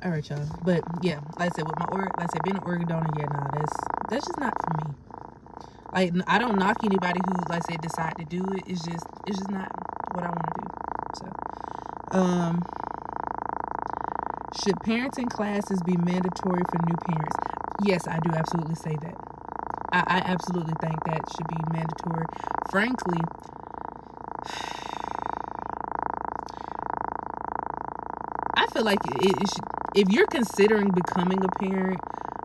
All right, y'all. But yeah, like I said, with being an organ donor, yeah, nah, that's just not for me. Like, I don't knock anybody who, like I said, decide to do it. It's just not what I want to do. So, should parenting classes be mandatory for new parents? Yes, I do absolutely say that. I absolutely think that should be mandatory. Frankly, I feel like it should, if you're considering becoming a parent,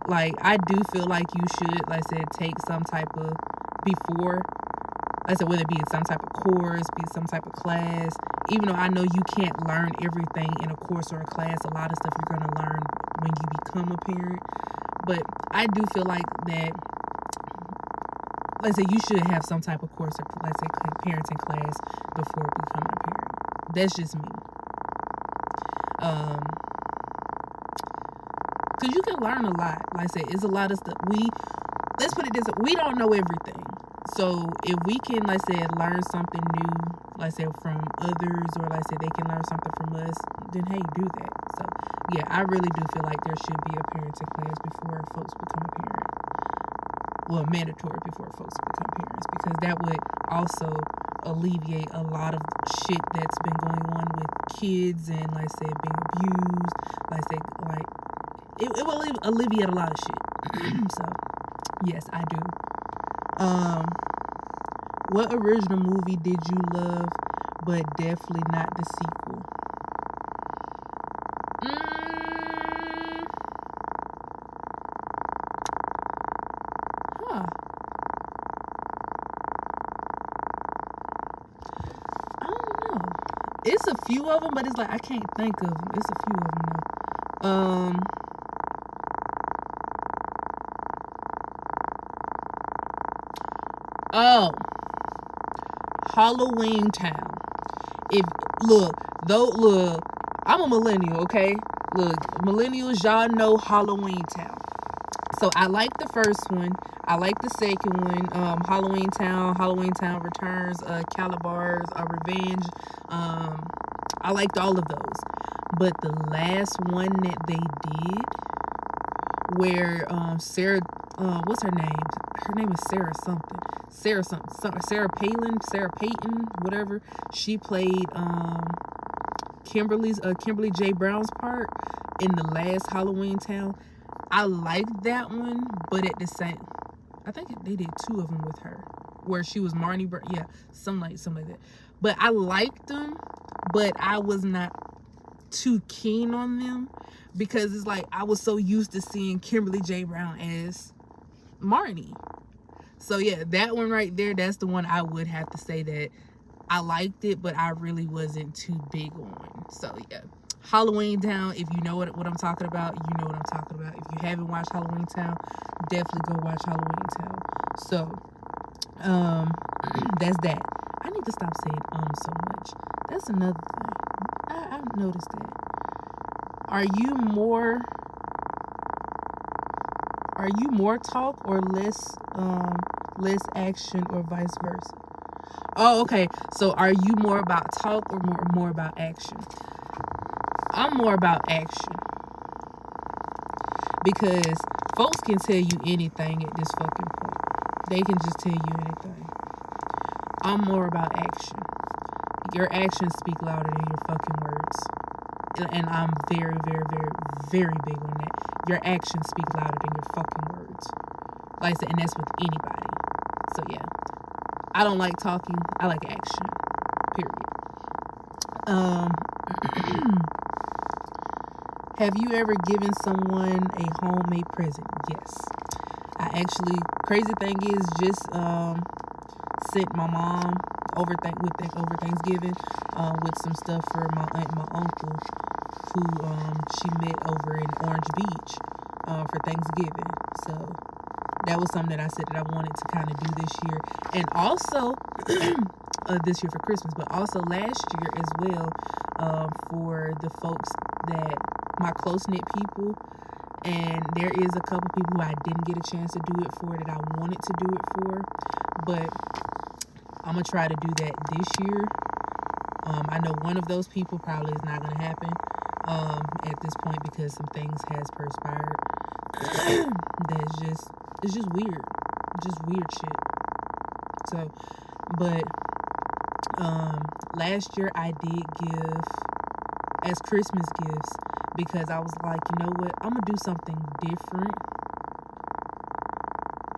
like, I do feel like you should, like I said, take some type of before, like I said, whether it be some type of course, be some type of class. Even though I know you can't learn everything in a course or a class, a lot of stuff you're gonna learn when you become a parent. But I do feel like that, like I said, you should have some type of course or, like I say, parenting class before becoming a parent. That's just me. Because you can learn a lot. Like I said, it's a lot of stuff. Let's put it this way, we don't know everything. So if we can, like I said, learn something new, like I said, from others, or like I said, they can learn something from us, then hey, do that. So yeah, I really do feel like there should be a parenting class before folks become a parent. Well, mandatory before folks become parents, because that would also alleviate a lot of shit that's been going on with kids and, like I said, being abused. Like I said, like, it will alleviate a lot of shit. So yes, I do. What original movie did you love, but definitely not the sequel? Huh. I don't know. It's a few of them, but it's like I can't think of them. It's a few of them though. Oh, Halloween Town. If look, I'm a millennial, okay? Look, millennials, y'all know Halloween Town. So I like the first one. I like the second one. Halloween Town Returns, Calabar's Revenge. I liked all of those. But the last one that they did, where Sarah, what's her name? Her name is Sarah something. Sarah Payton, whatever. She played Kimberly J. Brown's part in the last Halloween Town. I liked that one, but at the same, I think they did two of them with her, where she was Marnie. Yeah, something like that. But I liked them, but I was not too keen on them, because it's like I was so used to seeing Kimberly J. Brown as Marnie. So yeah, that one right there, that's the one I would have to say that I liked it, but I really wasn't too big on. So yeah, Halloween Town, if you know what I'm talking about, you know what I'm talking about. If you haven't watched Halloween Town, definitely go watch Halloween Town. So that's that. I need to stop saying so much. That's another thing. I've noticed that. Are you more talk or less action, or vice versa? Oh, okay. So are you more about talk or more about action? I'm more about action, because folks can tell you anything at this fucking point. They can just tell you anything. I'm more about action. Your actions speak louder than your fucking words. And I'm very, very, very, very big on that. Your actions speak louder than your fucking words. Like I said, and that's with anybody. So yeah, I don't like talking. I like action. Period. Have you ever given someone a homemade present? Yes. I actually, crazy thing is, just sent my mom over Thanksgiving with some stuff for my aunt and my uncle, who she met over in Orange Beach for Thanksgiving. So that was something that I said that I wanted to kind of do this year, and also this year for Christmas, but also last year as well, for the folks that my close-knit people. And there is a couple people who I didn't get a chance to do it for, that I wanted to do it for, but I'm gonna try to do that this year. I know one of those people probably is not gonna happen, at this point, because some things has perspired. It's just weird. Just weird shit. So, but last year I did give as Christmas gifts, because I was like, you know what, I'm gonna do something different.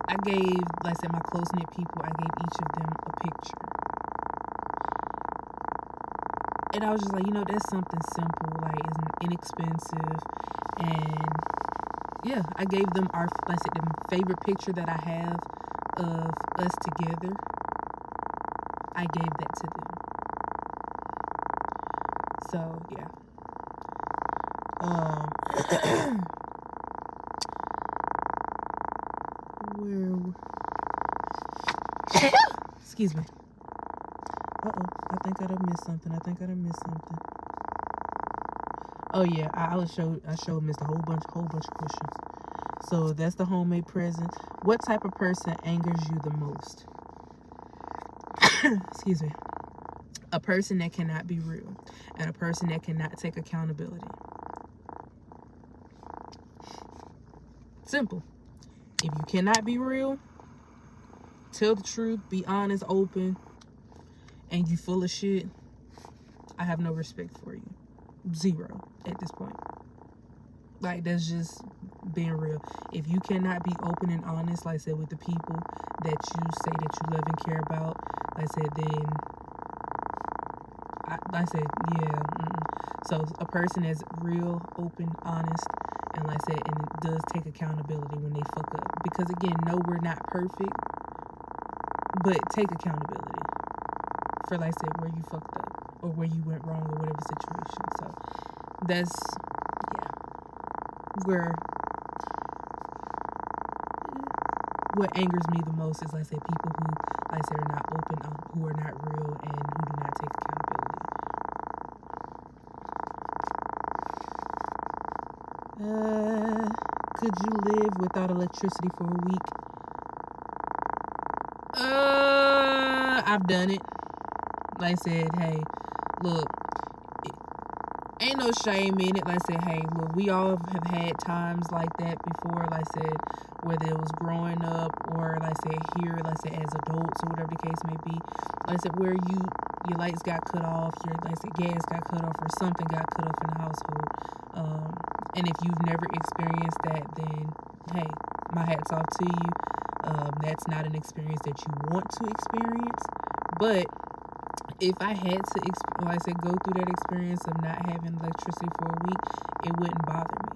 I gave, like I said, my close-knit people, I gave each of them a picture. And I was just like, you know, that's something simple, like it's inexpensive. And yeah, I gave them our, like I said, the favorite picture that I have of us together. I gave that to them. So yeah. Excuse me. I think I done missed something. Oh yeah, I showed Missed a whole bunch of questions. So that's the homemade present. What type of person angers you the most? Excuse me. A person that cannot be real, and a person that cannot take accountability. Simple. If you cannot be real, tell the truth, be honest, open, and you full of shit, I have no respect for you. Zero at this point. Like, that's just being real. If you cannot be open and honest, like I said, with the people that you say that you love and care about, like I said, then So a person that's real, open, honest, and like I said, and it does take accountability when they fuck up. Because again, no, we're not perfect, but take accountability for, like I said, where you fucked up or where you went wrong or whatever situation. So that's, yeah, where what angers me the most is, like I said, people who, like I said, are not open, who are not real, and who do not take accountability. Could you live without electricity for a week? I've done it. Like I said, hey, look, ain't no shame in it. Like I said, hey, look, we all have had times like that before. Like I said, whether it was growing up or, like I said, here, like I said, as adults or whatever the case may be. Like I said, where your lights got cut off, your, like I said, gas got cut off, or something got cut off in the household. And if you've never experienced that, then hey, my hat's off to you. That's not an experience that you want to experience. But if I had to, like I said, go through that experience of not having electricity for a week, it wouldn't bother me.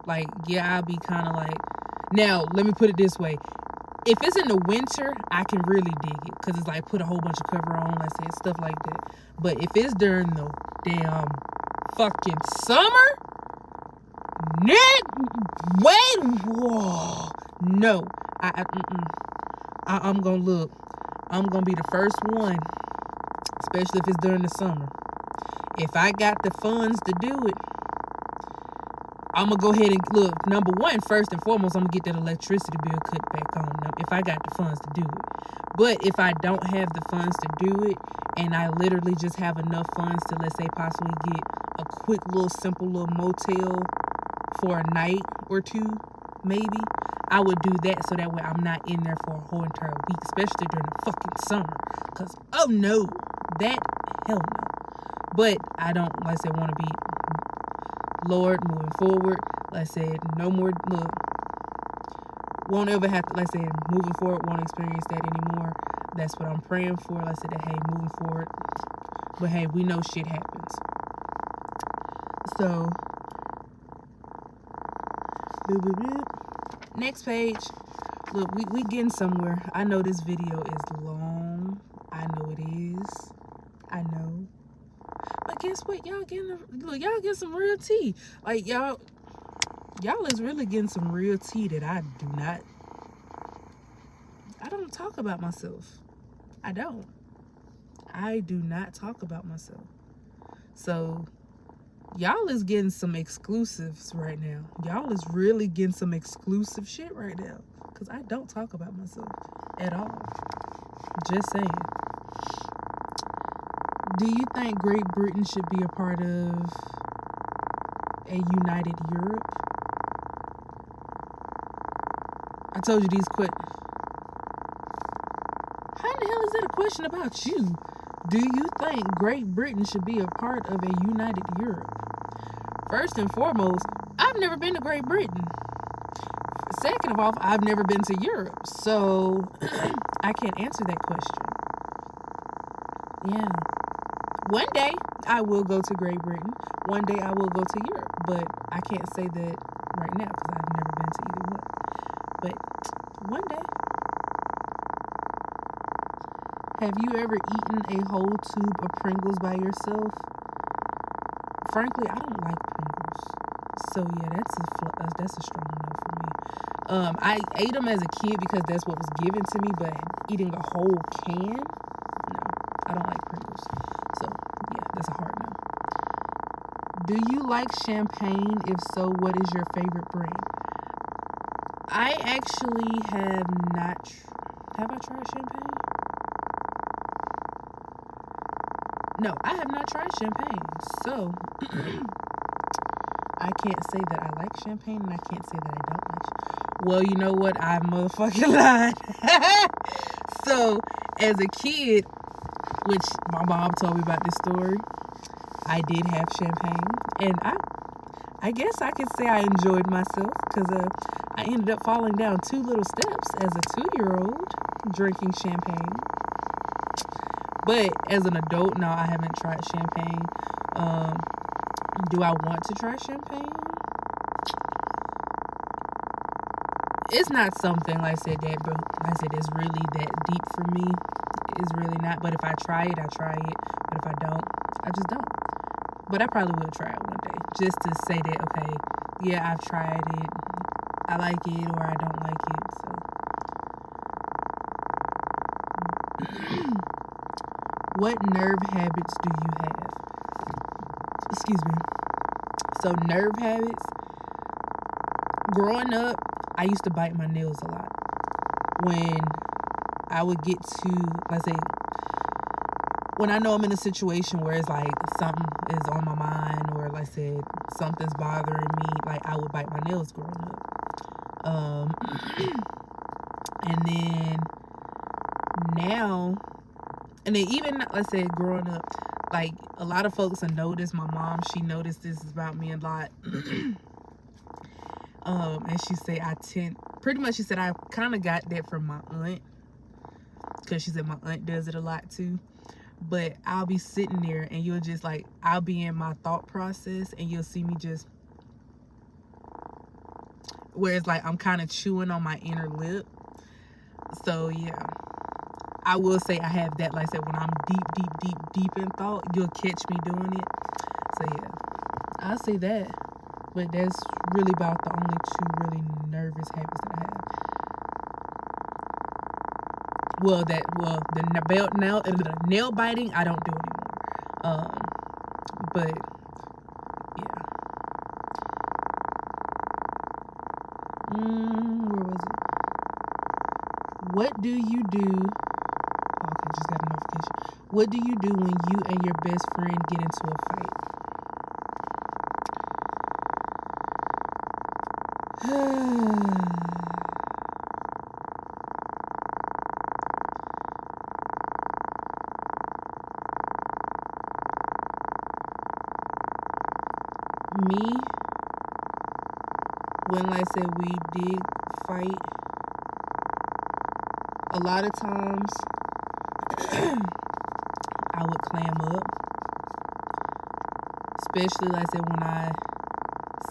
Like, yeah, I'll be kind of like, now, let me put it this way. If it's in the winter, I can really dig it, because it's like put a whole bunch of cover on, like I said, stuff like that. But if it's during the damn fucking summer, no, I'm gonna look. I'm gonna be the first one, especially if it's during the summer. If I got the funds to do it, I'm gonna go ahead and look. Number one, first and foremost, I'm gonna get that electricity bill cut back on them if I got the funds to do it. But if I don't have the funds to do it, and I literally just have enough funds to, let's say, possibly get a quick little simple little motel for a night or two, maybe, I would do that, so that way I'm not in there for a whole entire week, especially during the fucking summer. Because, oh no, hell no. But I don't, like I said, want to be, Lord, moving forward, like I said, no more, look, won't ever have to, like I said, moving forward, won't experience that anymore. That's what I'm praying for. Like I said, that, hey, moving forward, but hey, we know shit happens. So, next page. Look, we getting somewhere. I know this video is long. I know it is. I know. But guess what? Y'all getting some real tea. Like, y'all is really getting some real tea that I don't talk about myself. I do not talk about myself. So y'all is getting some exclusives right now. Y'all is really getting some exclusive shit right now, because I don't talk about myself at all. Just saying. Do you think Great Britain should be a part of a united Europe? I told you these quick. How in the hell is that a question about you? Do you think Great Britain should be a part of a united Europe? First and foremost, I've never been to Great Britain. Second of all, I've never been to Europe, so I can't answer that question. Yeah. One day I will go to Great Britain. One day I will go to Europe, but I can't say that right now because I've never been to either one. But one day. Have you ever eaten a whole tube of Pringles by yourself? Frankly, I don't like Pringles. So yeah, that's a strong no for me. I ate them as a kid because that's what was given to me, but eating a whole can, no, I don't like Pringles. So yeah, that's a hard no. Do you like champagne? If so, what is your favorite brand? I actually have not. Have I tried champagne? No, I have not tried champagne. So I can't say that I like champagne, and I can't say that I don't like champagne. Well, you know what? I motherfucking lied. So, as a kid, which my mom told me about this story, I did have champagne. And I guess I could say I enjoyed myself because I ended up falling down 2 little steps as a 2-year-old drinking champagne. But as an adult, no, I haven't tried champagne. Do I want to try champagne? It's not something, like I said, it's really that deep for me. It's really not. But if I try it, I try it. But if I don't, I just don't. But I probably will try it one day. Just to say that, okay, yeah, I've tried it. I like it or I don't like it. So, what nerve habits do you have? Excuse me. So, nerve habits. Growing up, I used to bite my nails a lot. When I would get to, let's say, when I know I'm in a situation where it's like something is on my mind, or like I said, something's bothering me, like I would bite my nails growing up. And then now, and then even, let's say, growing up, like a lot of folks have noticed, my mom, she noticed this about me a lot. And she said she said I kind of got that from my aunt, because she said my aunt does it a lot too. But I'll be sitting there and you'll just like, I'll be in my thought process and you'll see me just, where it's like I'm kind of chewing on my inner lip. So yeah, I will say I have that. Like I said, when I'm deep in thought, you'll catch me doing it. So yeah, I'll say that. But that's really about the only 2 really nervous habits that I have. The nail biting I don't do anymore. But yeah. Where was it? What do you do? Okay, just got a notification. What do you do when you and your best friend get into a fight? Me, when like I said we did fight, a lot of times I would clam up, especially like I said when I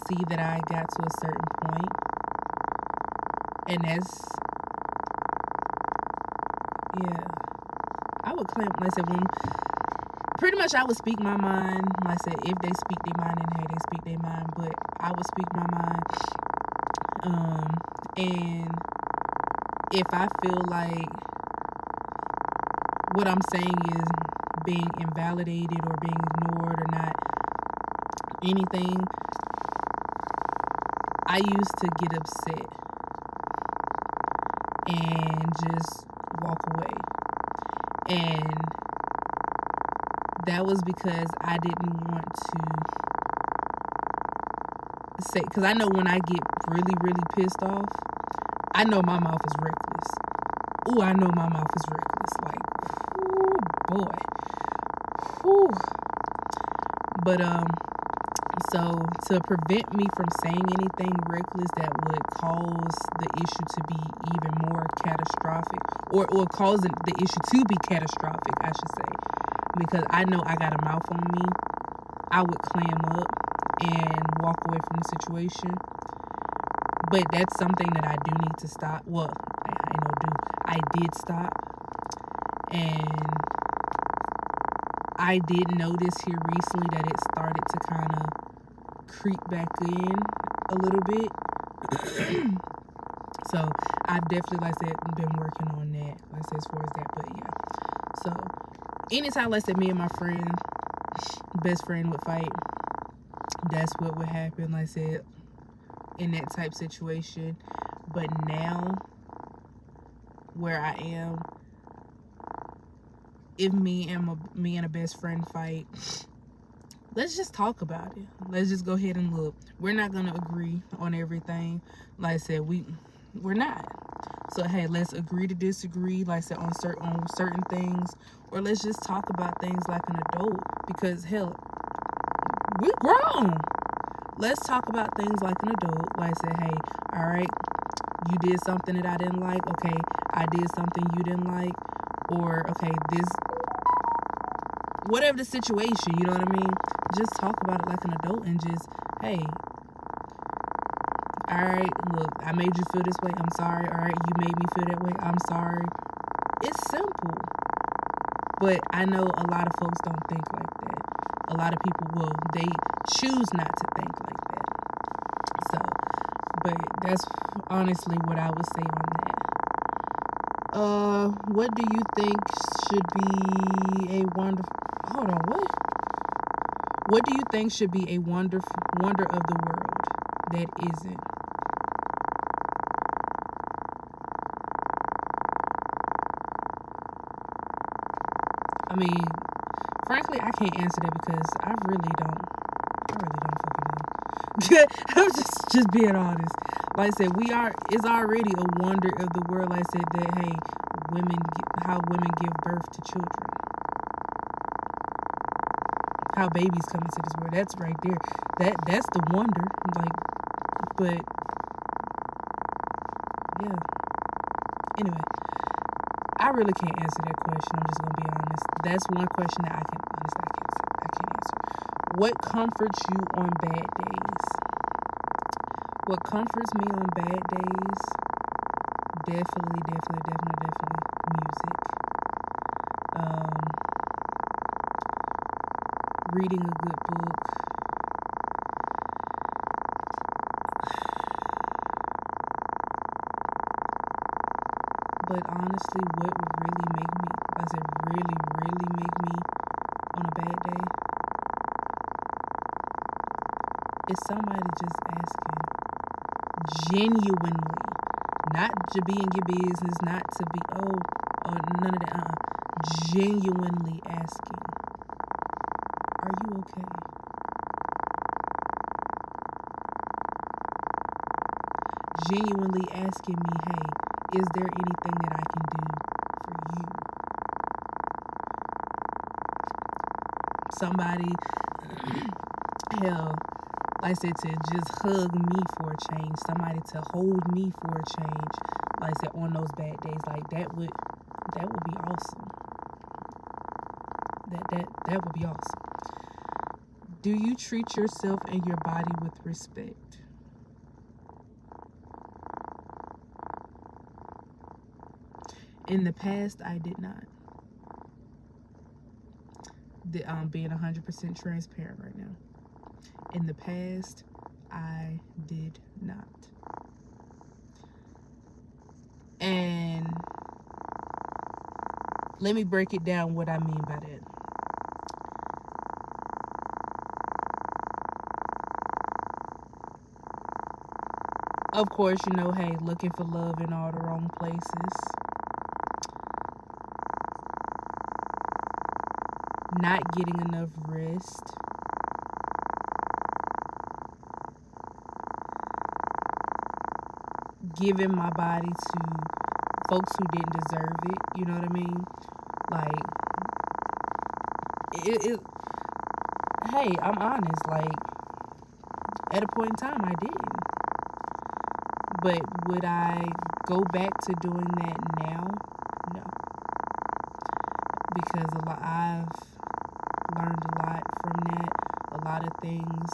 see that I got to a certain point, and that's, yeah, I would clam, like I said, when pretty much I would speak my mind. Like I said, if they speak their mind, and hey, they speak their mind, but I would speak my mind. And if I feel like what I'm saying is being invalidated or being ignored or not anything, I used to get upset and just walk away. And that was because I didn't want to say, because I know when I get really, really pissed off, I know my mouth is reckless. Ooh, I know my mouth is reckless. Like, ooh, boy. Whew. But, so to prevent me from saying anything reckless that would cause the issue to be even more catastrophic, or cause the issue to be catastrophic, I should say, because I know I got a mouth on me, I would clam up and walk away from the situation. But that's something that I do need to stop. Well, I did stop. And I did notice here recently that it started to kind of creep back in a little bit. So I've definitely, like I said, been working on that, like I said, as far as that. But yeah, so anytime, like I said, me and my best friend would fight, that's what would happen, like I said, in that type situation. But now where I am, if me and a best friend fight, let's just talk about it. Let's just go ahead and look. We're not gonna agree on everything. Like I said, we're not. So hey, let's agree to disagree, like I said, on certain things, or let's just talk about things like an adult. Because hell, we're grown. Let's talk about things like an adult. Like I said, hey, all right, you did something that I didn't like. Okay, I did something you didn't like. Or, okay, this, whatever the situation, you know what I mean? Just talk about it like an adult and just, hey, all right, look, I made you feel this way. I'm sorry. All right, you made me feel that way. I'm sorry. It's simple. But I know a lot of folks don't think like that. A lot of people they choose not to think like that. So, but that's honestly what I would say on that. What do you think should be a what do you think should be a wonder of the world that isn't? I mean, frankly, I can't answer that because I really don't fucking know. I'm just being honest. Like I said, it's already a wonder of the world. Like I said, that hey, how women give birth to children, how babies come into this world. That's right there. That's the wonder. Like, but yeah. Anyway, I really can't answer that question. I'm just gonna be honest. That's one question that I can't answer. What comforts you on bad days? What comforts me on bad days? Definitely music. Reading a good book. But honestly, what would really make me, really make me on a bad day, is somebody just asking genuinely, not to be in your business, not to be, or none of that, genuinely asking, are you okay? Genuinely asking me, hey, is there anything that I can do for you? Somebody, hell, like I said, to just hug me for a change. Somebody to hold me for a change. Like I said, on those bad days, like that would be awesome. That would be awesome. Do you treat yourself and your body with respect? In the past, I did not. Being 100% transparent right now. In the past, I did not. And let me break it down what I mean by that. Of course, hey, looking for love in all the wrong places. Not getting enough rest. giving my body to folks who didn't deserve it. You know what I mean? Like, hey, I'm honest. Like, at a point in time, I didn't. But would I go back to doing that now? No. Because I've learned a lot from that. A lot of things.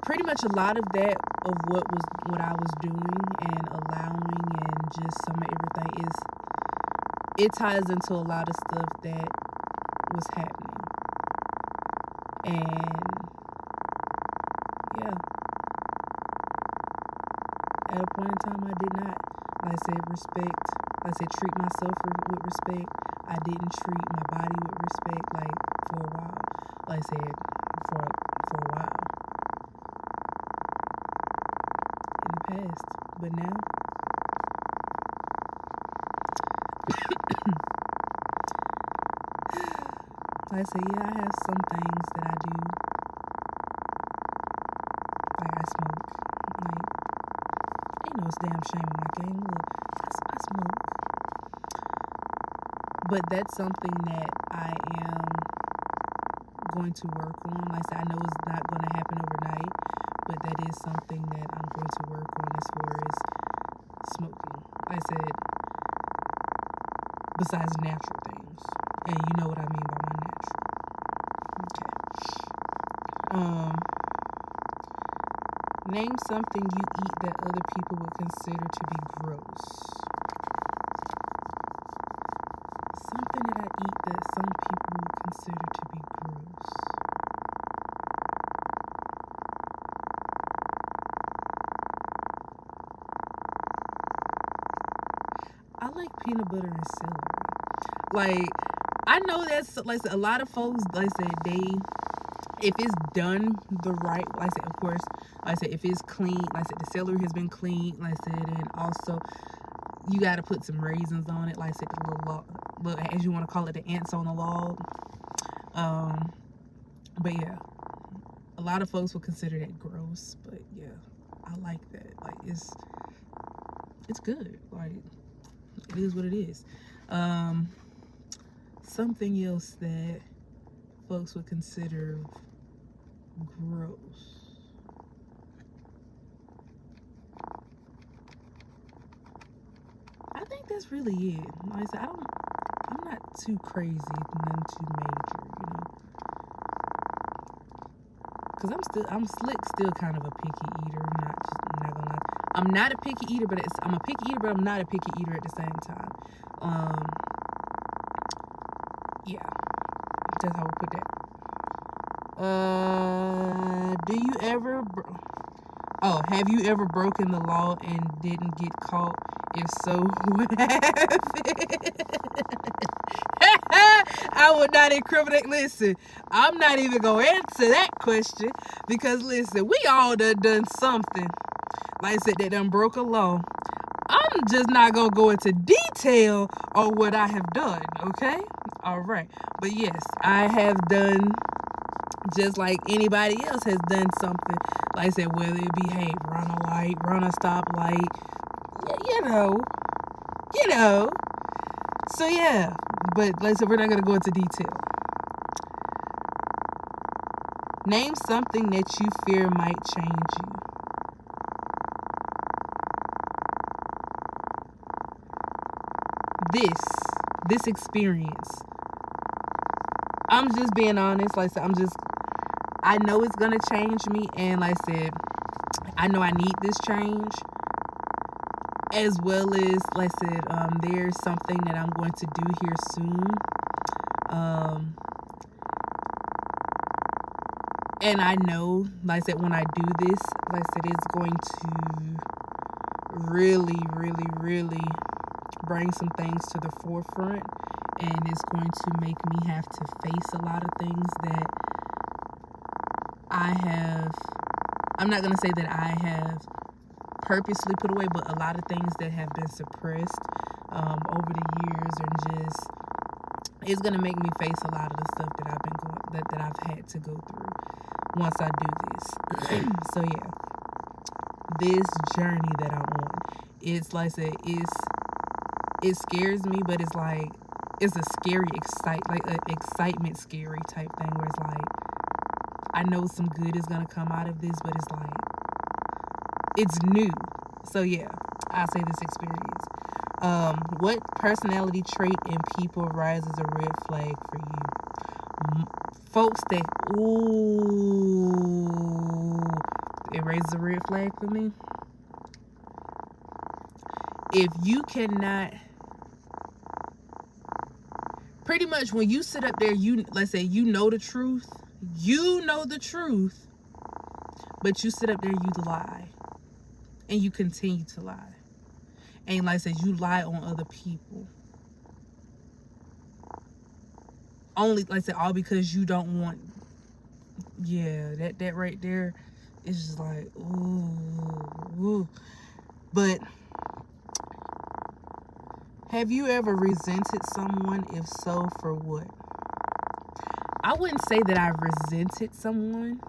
Pretty much a lot of that of what I was doing and allowing and just some of everything it ties into a lot of stuff that was happening. And yeah, at a point in time I did not, like I said, treat myself with respect. I didn't treat my body with respect, like, for a while. Like I said, for a while in the past. But now, like I said, yeah, I have some things that I do. Like, I smoke. Like, ain't no damn shame in my game. Look, I smoke. But that's something that I am going to work on. Like I said, I know it's not going to happen overnight, but that is something that I'm going to work on as far as smoking. Like I said, besides natural things. And you know what I mean by my natural. Okay. Name something you eat that other people would consider to be gross. Something that I eat that some people would consider to be gross. I like peanut butter and celery. Like, I know that's, like, a lot of folks, like I said, if it's done the right, like I said, of course, like I said, if it's clean, like I said, the celery has been cleaned, like I said, and also you got to put some raisins on it, like I said, the little, as you want to call it, the ants on the log. But yeah, a lot of folks will consider that gross, but yeah, I like that. Like, it's good. Like, it is what it is. Something else that folks would consider gross. I think that's really it. Like I said, I'm not too crazy, none too major, you know. Cause I'm still kind of a picky eater. I'm not gonna lie. I'm not a picky eater, but I'm a picky eater, but I'm not a picky eater at the same time. Yeah, that's how we put that. Do you ever? Have you ever broken the law and didn't get caught? If so, what happened? I would not incriminate. Listen, I'm not even gonna answer that question because listen, we all done something. Like I said, that done broke a law. I'm just not gonna go into detail on what I have done. Okay, all right. But yes, I have done. Just like anybody else has done something, like I said, whether it be, hey, run a light, run a stoplight, you know. So yeah, but like I said, we're not gonna go into detail. Name something that you fear might change you. This experience. I'm just being honest. Like I said, I know it's gonna change me, and like I said, I know I need this change. As well as, like I said, there's something that I'm going to do here soon. And I know, like I said, when I do this, like I said, it's going to really, really, really bring some things to the forefront. And it's going to make me have to face a lot of things that I'm not going to say that I have purposely put away, but a lot of things that have been suppressed over the years, and just, it's going to make me face a lot of the stuff that that I've had to go through once I do this. So yeah. this journey that I'm on. It's like I said, it scares me, but it's like it's a scary excitement scary type thing where it's like I know some good is gonna come out of this, but it's like it's new. So yeah, I'll say this experience. What personality trait in people rises a red flag for you? Folks that it raises a red flag for me. If you cannot, pretty much when you sit up there, let's say you know the truth, but you sit up there, you lie, and you continue to lie, and like I said, you lie on other people. Only, like I said, all because you don't want. Yeah, that right there is just like ooh. But have you ever resented someone? If so, for what? I wouldn't say that I've resented someone,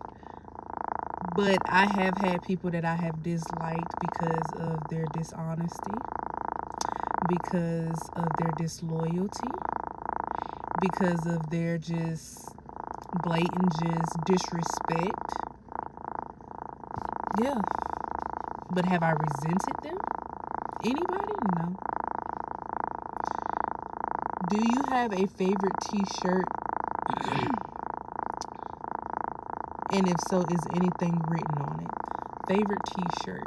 but I have had people that I have disliked because of their dishonesty, because of their disloyalty, because of their just blatant just disrespect. Yeah. But have I resented them? Anybody? No. Do you have a favorite t-shirt? And if so, is anything written on it? Favorite t-shirt.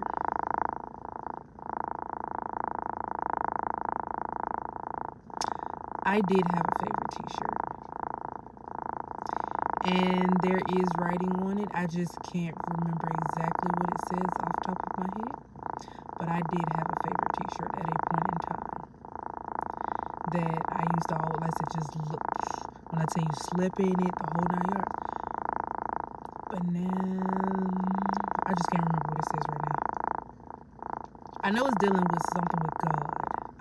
I did have a favorite t-shirt. And there is writing on it. I just can't remember exactly what it says off the top of my head. But I did have a favorite t-shirt at a point in time that I used to always like to just look. When I tell you slip in it, the whole 9 yards. But now, I just can't remember what it says right now. I know it's dealing with something with God.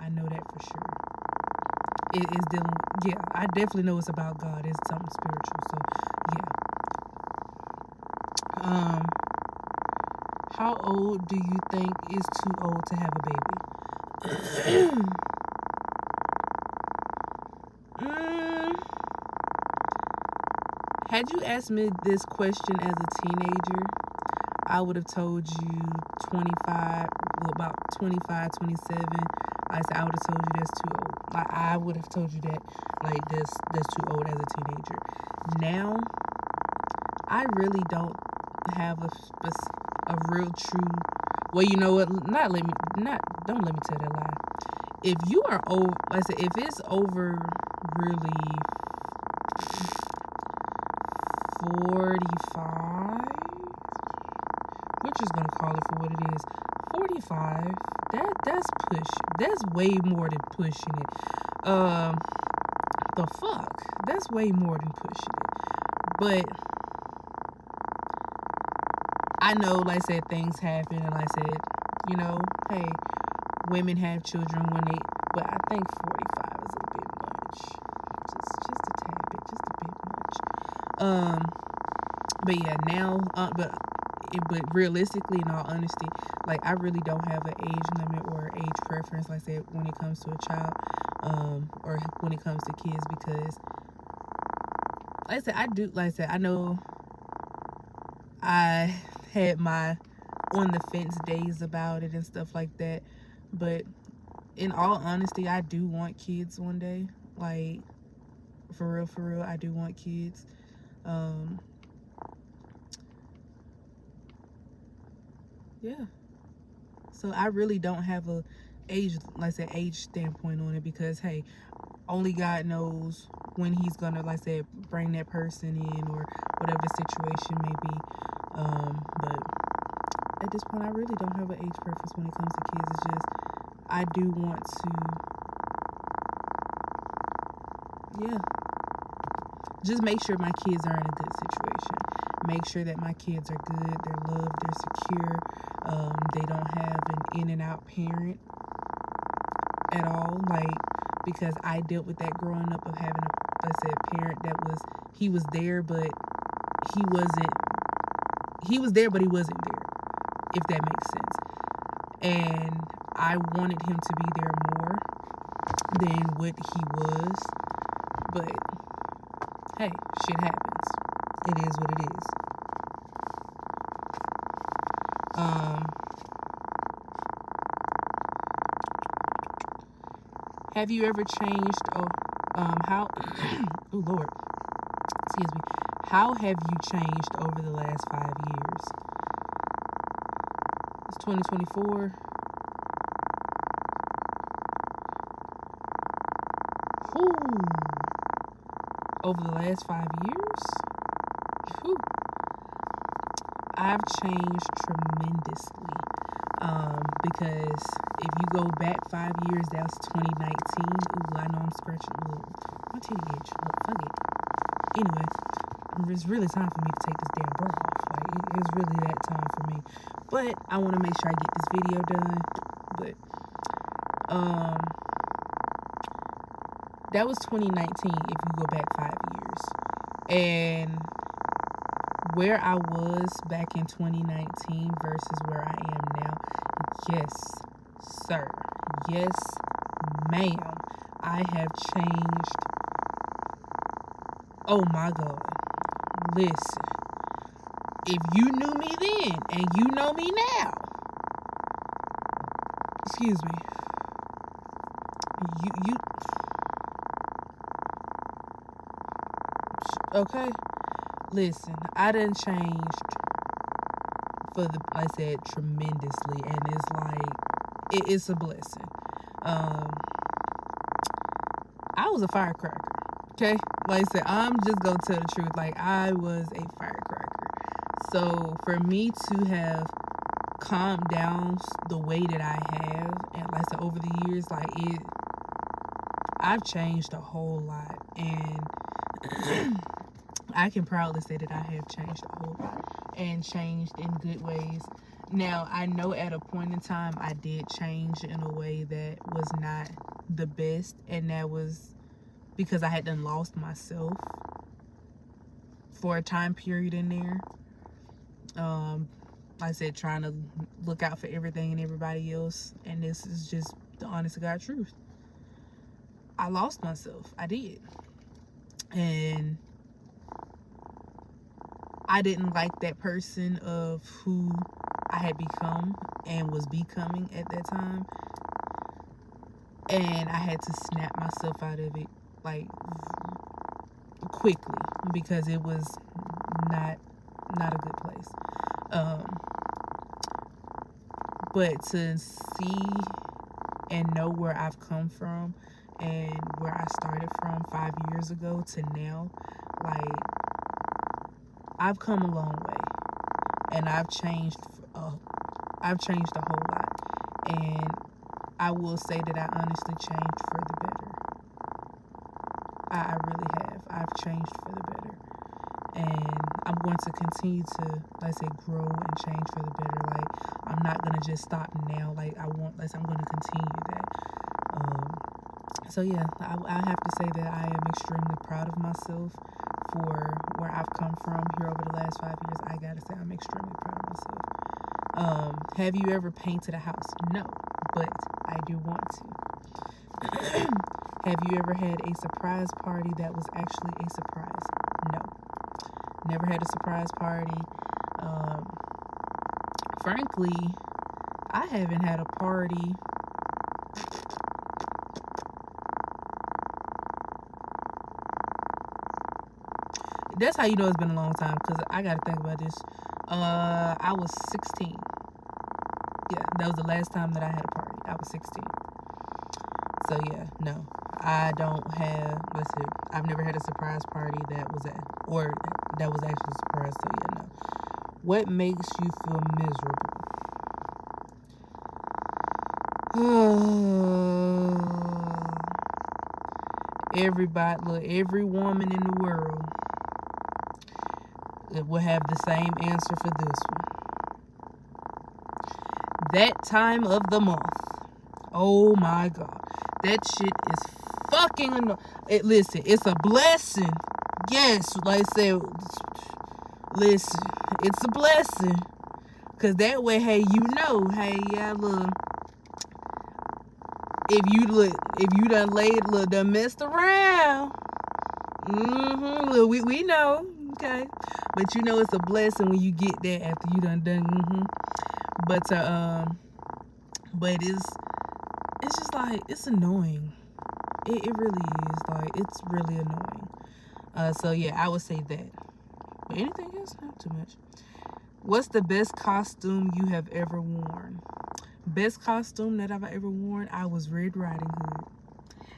I know that for sure. It is dealing, yeah, I definitely know it's about God. It's something spiritual, so yeah. How old do you think is too old to have a baby? Had you asked me this question as a teenager, I would have told you 25, well, about 25, 27. I said, I would have told you that's too old. Like, I would have told you that, like, that's too old as a teenager. Now, I really don't have a real true, well, you know what, don't let me tell that lie. If you are over, like I said, if it's over really 45, we're just gonna call it for what it is. 45, that's way more than pushing it. The fuck, that's way more than pushing it. But I know, like I said, things happen, and like I said, you know, hey, women have children when they, but I think 45 is a bit much, just a tad bit, just a bit much. But yeah, now, but realistically, in all honesty, like, I really don't have an age limit or age preference, like I said, when it comes to a child, or when it comes to kids, because, like I said, I know I had my on the fence days about it and stuff like that, but in all honesty, I do want kids one day. Like, for real, I do want kids. Yeah. So I really don't have a age, like I said, age standpoint on it, because hey, only God knows when he's gonna, like I said, bring that person in, or whatever the situation may be. But at this point, I really don't have an age preference when it comes to kids. It's just, I do want to, yeah, just make sure my kids are in a good situation. Make sure that my kids are good, they're loved, they're secure. They don't have an in and out parent at all. Like, because I dealt with that growing up, of having a parent that he was there, but he was there, but he wasn't there, if that makes sense. and I wanted him to be there more than what he was. But hey, shit happens. It is what it is. Have you ever changed? How? Oh Lord, excuse me. How have you changed over the last 5 years? It's 2024. Whew. Over the last 5 years, whew, I've changed tremendously. Because if you go back 5 years, that was 2019. Ooh, I know I'm scratching. Look, my titty itch. Look, fuck it. Anyway, it's really time for me to take this damn bra off. Like, it's really that time for me. But I want to make sure I get this video done. But, that was 2019 if you go back 5 years. And where I was back in 2019 versus where I am now, yes, sir. Yes, ma'am. I have changed. Oh my God. Listen. If you knew me then and you know me now, excuse me. You okay? Listen, I done changed for the, like I said, tremendously, and it's like it's a blessing. I was a firecracker, okay? Like I said, I'm just gonna tell the truth. Like, I was a firecracker. So for me to have calmed down the way that I have, and like I said, over the years, like I've changed a whole lot, and I can proudly say that I have changed a whole lot, and changed in good ways. Now, I know at a point in time I did change in a way that was not the best, and that was because I had done lost myself for a time period in there. Like I said, trying to look out for everything and everybody else, and this is just the honest to God truth. I lost myself. I did. And I didn't like that person of who I had become and was becoming at that time. And I had to snap myself out of it, like, quickly, because it was not a good place. But to see and know where I've come from and where I started from 5 years ago to now, like, I've come a long way, and I've changed a whole lot, and I will say that I honestly changed for the better. I really have. I've changed for the better, and I'm going to continue to, like I say, grow and change for the better. Like, I'm not gonna just stop now. Like, I'm going to continue that. So yeah, I have to say that I am extremely proud of myself for where I've come from here over the last 5 years. I gotta say, I'm extremely proud of myself. Have you ever painted a house? No, but I do want to. Have you ever had a surprise party that was actually a surprise? No, never had a surprise party. Frankly, I haven't had a party. That's how you know it's been a long time, because I gotta think about this. I was 16. Yeah, that was the last time that I had a party. I was 16. So yeah, no, I don't have. Let's see, I've never had a surprise party that was actually a surprise. So yeah, no. What makes you feel miserable? Everybody, look, every woman in the world will have the same answer for this one. That time of the month. Oh my God. That shit is fucking annoying. Listen, it's a blessing. Yes, like I said, listen, it's a blessing. Cause that way, hey, hey, yeah, look, if you done laid, look, done messed around, look, we know, okay, but it's a blessing when you get that after you done, but but it's just like, it's annoying. It really is, like, it's really annoying. So yeah, I would say that. But anything else? Not too much. What's the best costume you have ever worn? Best costume that I've ever worn, I was Red Riding Hood.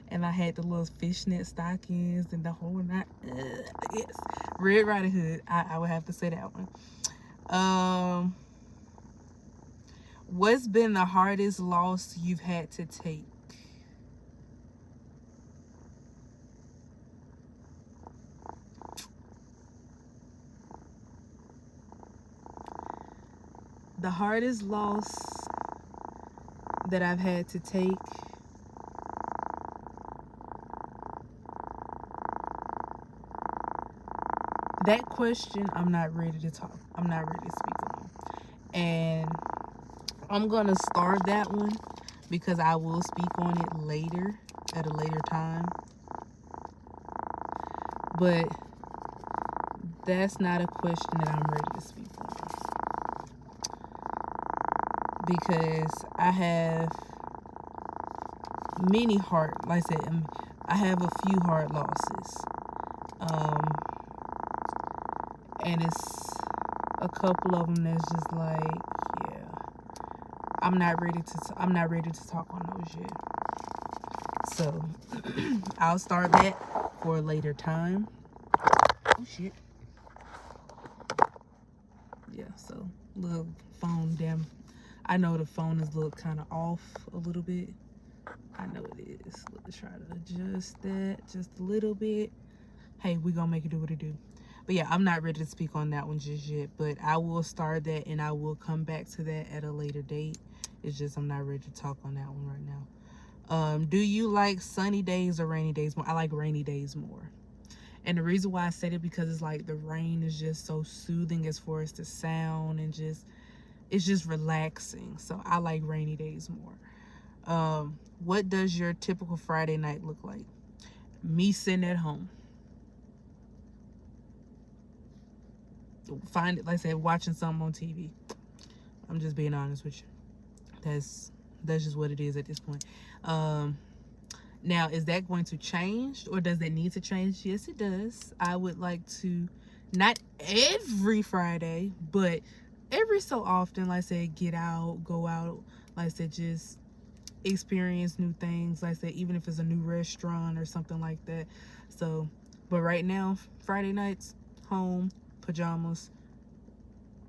And I had the little fishnet stockings and the whole night. Yes, Red Riding Hood. I would have to say that one. What's been the hardest loss you've had to take? The hardest loss that I've had to take, that question I'm not ready to talk. I'm not ready to speak on. And I'm going to starve that one because I will speak on it later, at a later time. But that's not a question that I'm ready to speak on. Because I have many hard, like I said, I have a few hard losses. And it's a couple of them that's just like, yeah, I'm not ready to talk on those yet. So I'll start that for a later time. Oh shit. Yeah, so little phone, damn. I know the phone is look kind of off a little bit. I know it is. Let's try to adjust that just a little bit. Hey, we gonna make it do what it do. But yeah, I'm not ready to speak on that one just yet. But I will start that and I will come back to that at a later date. It's just I'm not ready to talk on that one right now. Do you like sunny days or rainy days more? I like rainy days more. And the reason why I said it because it's like the rain is just so soothing as far as the sound and just it's just relaxing. So I like rainy days more. What does your typical Friday night look like? Me sitting at home. Find it, like I said, watching something on TV. I'm just being honest with you. That's just what it is at this point. Now, is that going to change or does that need to change? Yes, it does. I would like to, not every Friday, but every so often, like I said, get out, go out, like I said, just experience new things. Like I said, even if it's a new restaurant or something like that. So, but right now, Friday nights, home, pajamas,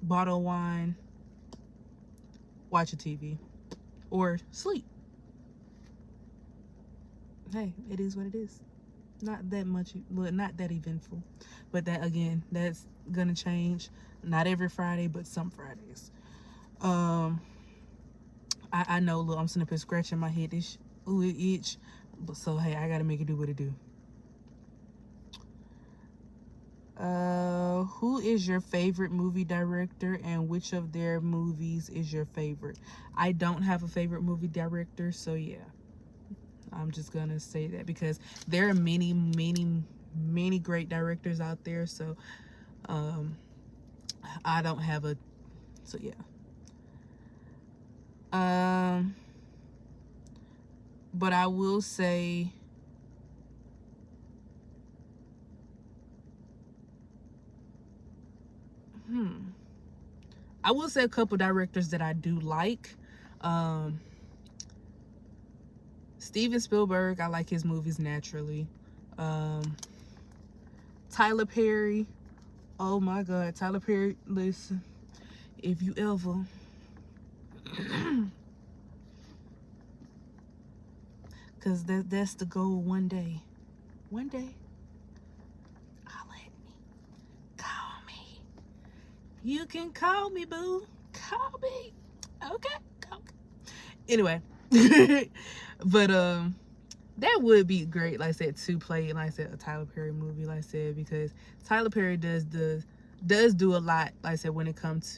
bottle of wine, watch a TV, or sleep. Hey, it is what it is. Not that much, not that eventful. But that, again, that's gonna change. Not every Friday, but some Fridays. I know, look, I'm sitting up here scratching my head. Ooh, it itch. But so, hey, I gotta make it do what it do. Who is your favorite movie director and which of their movies is your favorite? I don't have a favorite movie director, so yeah. I'm just gonna say that because there are many great directors out there, so I don't have a, so yeah. But I will say I will say a couple directors that I do like. Steven Spielberg, I like his movies naturally. Tyler Perry, oh my God, Tyler Perry, listen, if you ever because that's the goal. One day holla at me, call me, you can call me, boo, call me, okay. Anyway, but that would be great, like I said, to play, like I said, a Tyler Perry movie, like I said, because Tyler Perry does do a lot, like I said, when it comes to